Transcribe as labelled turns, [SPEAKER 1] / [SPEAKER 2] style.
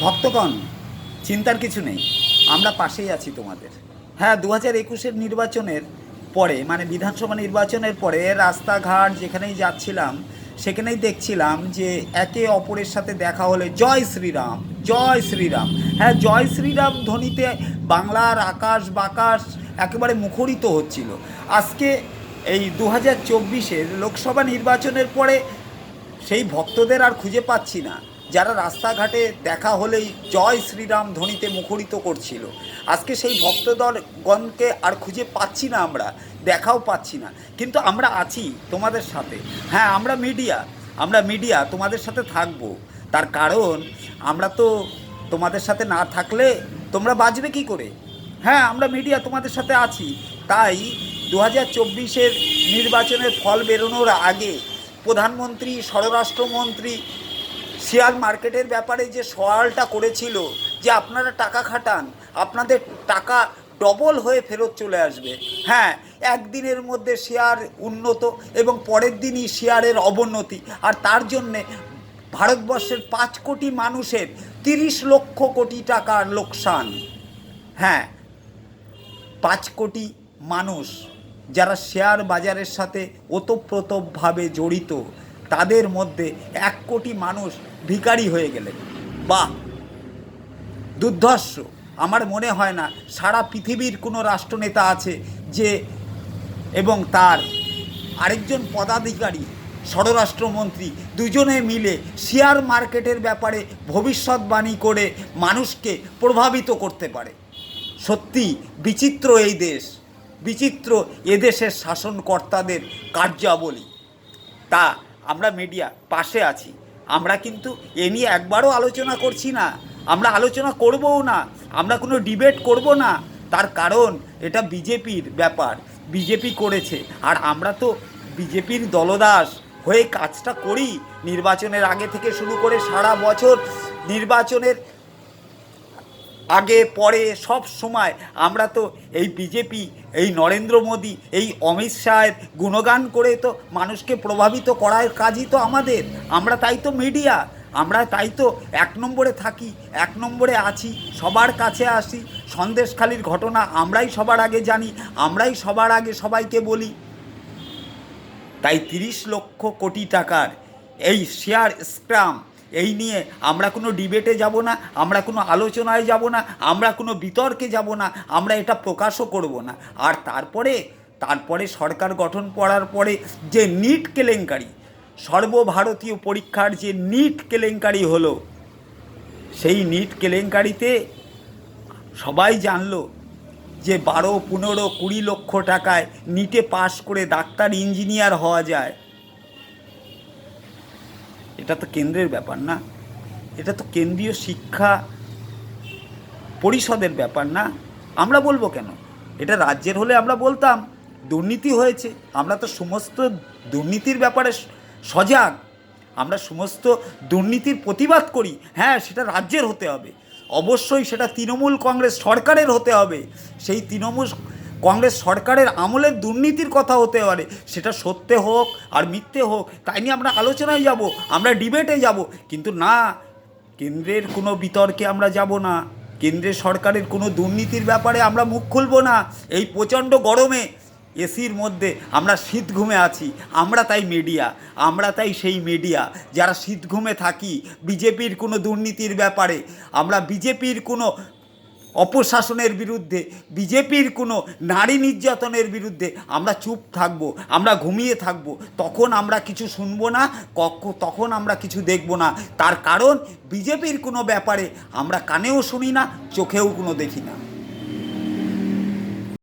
[SPEAKER 1] ভক্তগণ, চিন্তার কিছু নেই, আমরা পাশেই আছি তোমাদের। হ্যাঁ, 2021-এর নির্বাচনের পরে, মানে বিধানসভা নির্বাচনের পরে রাস্তাঘাট যেখানেই যাচ্ছিলাম সেখানেই দেখছিলাম যে একে অপরের সাথে দেখা হলে জয় শ্রীরাম, জয় শ্রীরাম। হ্যাঁ, জয় শ্রীরাম ধ্বনিতে বাংলার আকাশ বাকাশ একেবারে মুখরিত হচ্ছিল। আজকে এই 2024-এর লোকসভা নির্বাচনের পরে সেই ভক্তদের আর খুঁজে পাচ্ছি না, যারা রাস্তাঘাটে দেখা হলেই জয় শ্রীরাম ধ্বনিতে মুখরিত করছিল। আজকে সেই ভক্তদলগণকে আর খুঁজে পাচ্ছি না, আমরা দেখাও পাচ্ছি না। কিন্তু আমরা আছি তোমাদের সাথে। হ্যাঁ, আমরা মিডিয়া তোমাদের সাথে থাকবো। তার কারণ আমরা তো তোমাদের সাথে না থাকলে তোমরা বাঁচবে কী করে? হ্যাঁ, আমরা মিডিয়া তোমাদের সাথে আছি। তাই 2024-এর নির্বাচনের ফল বেরোনোর আগে প্রধানমন্ত্রী, স্বরাষ্ট্রমন্ত্রী শেয়ার মার্কেটের ব্যাপারে যে সওয়ালটা করেছিল যে আপনারা টাকা খাটান, আপনাদের টাকা ডবল হয়ে ফেরত চলে আসবে। হ্যাঁ, একদিনের মধ্যে শেয়ার উন্নত এবং পরের দিনই শেয়ারের অবনতি, আর তার জন্যে ভারতবর্ষের 5 কোটি মানুষের 30 লক্ষ কোটি টাকার লোকসান। হ্যাঁ, 5 কোটি মানুষ যারা শেয়ার বাজারের সাথে ওতপ্রোতভাবে জড়িত, তাদের মধ্যে 1 কোটি মানুষ ভিখারি হয়ে গেলেন। বাহ, দুর্ধর্ষ! আমার মনে হয় না সারা পৃথিবীর কোনো রাষ্ট্রনেতা আছে যে, এবং তার আরেকজন পদাধিকারী স্বরাষ্ট্রমন্ত্রী দুজনে মিলে শেয়ার মার্কেটের ব্যাপারে ভবিষ্যৎবাণী করে মানুষকে প্রভাবিত করতে পারে। সত্যি বিচিত্র এই দেশ, বিচিত্র এদেশের শাসনকর্তাদের কার্যাবলী। তা আমরা মিডিয়া পাশে আছি। আমরা কিন্তু এ নিয়ে একবারও আলোচনা করছি না, আমরা আলোচনা করবও না, আমরা কোনো ডিবেট করব না। তার কারণ এটা বিজেপির ব্যাপার, বিজেপি করেছে, আর আমরা তো বিজেপির দলদাস হয়ে কাজটা করি। নির্বাচনের আগে থেকে শুরু করে সারা বছর, নির্বাচনের আগে পরে সব সময় আমরা তো এই বিজেপি, এই নরেন্দ্র মোদী, এই অমিত শাহের গুণগান করে তো মানুষকে প্রভাবিত করার কাজই তো আমাদের। আমরা তাই তো মিডিয়া, আমরা তাই তো 1 নম্বরে থাকি, 1 নম্বরে আছি, সবার কাছে আসি। সন্দেশখালির ঘটনা আমরাই সবার আগে জানি, আমরাই সবার আগে সবাইকে বলি। তাই 30 লক্ষ কোটি টাকার এই শেয়ার স্ক্যাম, এই নিয়ে আমরা কোনো ডিবেটে যাব না, আমরা কোনো আলোচনায় যাব না, আমরা কোনো বিতর্কে যাব না, আমরা এটা প্রকাশও করব না। আর তারপরে সরকার গঠন করার পরে যে নিট কেলেঙ্কারি, সর্বভারতীয় পরীক্ষার যে নিট কেলেঙ্কারি হলো, সেই নিট কেলেঙ্কারিতে সবাই জানলো যে 12, 15, 20 লক্ষ টাকায় নিটে পাশ করে ডাক্তার, ইঞ্জিনিয়ার হওয়া যায়। এটা তো কেন্দ্রের ব্যাপার না, এটা তো কেন্দ্রীয় শিক্ষা পরিষদের ব্যাপার না। আমরা বলবো কেন? এটা রাজ্যের হলে আমরা বলতাম দুর্নীতি হয়েছে। আমরা তো সমস্ত দুর্নীতির ব্যাপারে সজাগ, আমরা সমস্ত দুর্নীতির প্রতিবাদ করি। হ্যাঁ, সেটা রাজ্যের হতে হবে, অবশ্যই সেটা তৃণমূল কংগ্রেস সরকারের হতে হবে। সেই তৃণমূল কংগ্রেস সরকারের আমলের দুর্নীতির কথা হতে পারে, সেটা সত্যে হোক আর মিথ্যে হোক, তাই নিয়ে আমরা আলোচনায় যাব, আমরা ডিবেটে যাব। কিন্তু না, কেন্দ্রের কোনো বিতর্কে আমরা যাব না, কেন্দ্রের সরকারের কোনো দুর্নীতির ব্যাপারে আমরা মুখ খুলব না। এই প্রচণ্ড গরমে এসির মধ্যে আমরা শীত ঘুমে আছি, আমরা তাই মিডিয়া, আমরা তাই সেই মিডিয়া যারা শীত ঘুমে থাকি বিজেপির কোনো দুর্নীতির ব্যাপারে, আমরা বিজেপির কোনো অপশাসনের বিরুদ্ধে, বিজেপির কোনো নারী নির্যাতনের বিরুদ্ধে আমরা চুপ থাকব, আমরা ঘুমিয়ে থাকব। তখন আমরা কিছু শুনবো না, তখন আমরা কিছু দেখব না। তার কারণ বিজেপির কোনো ব্যাপারে আমরা কানেও শুনি না, চোখেও কোনো দেখি না।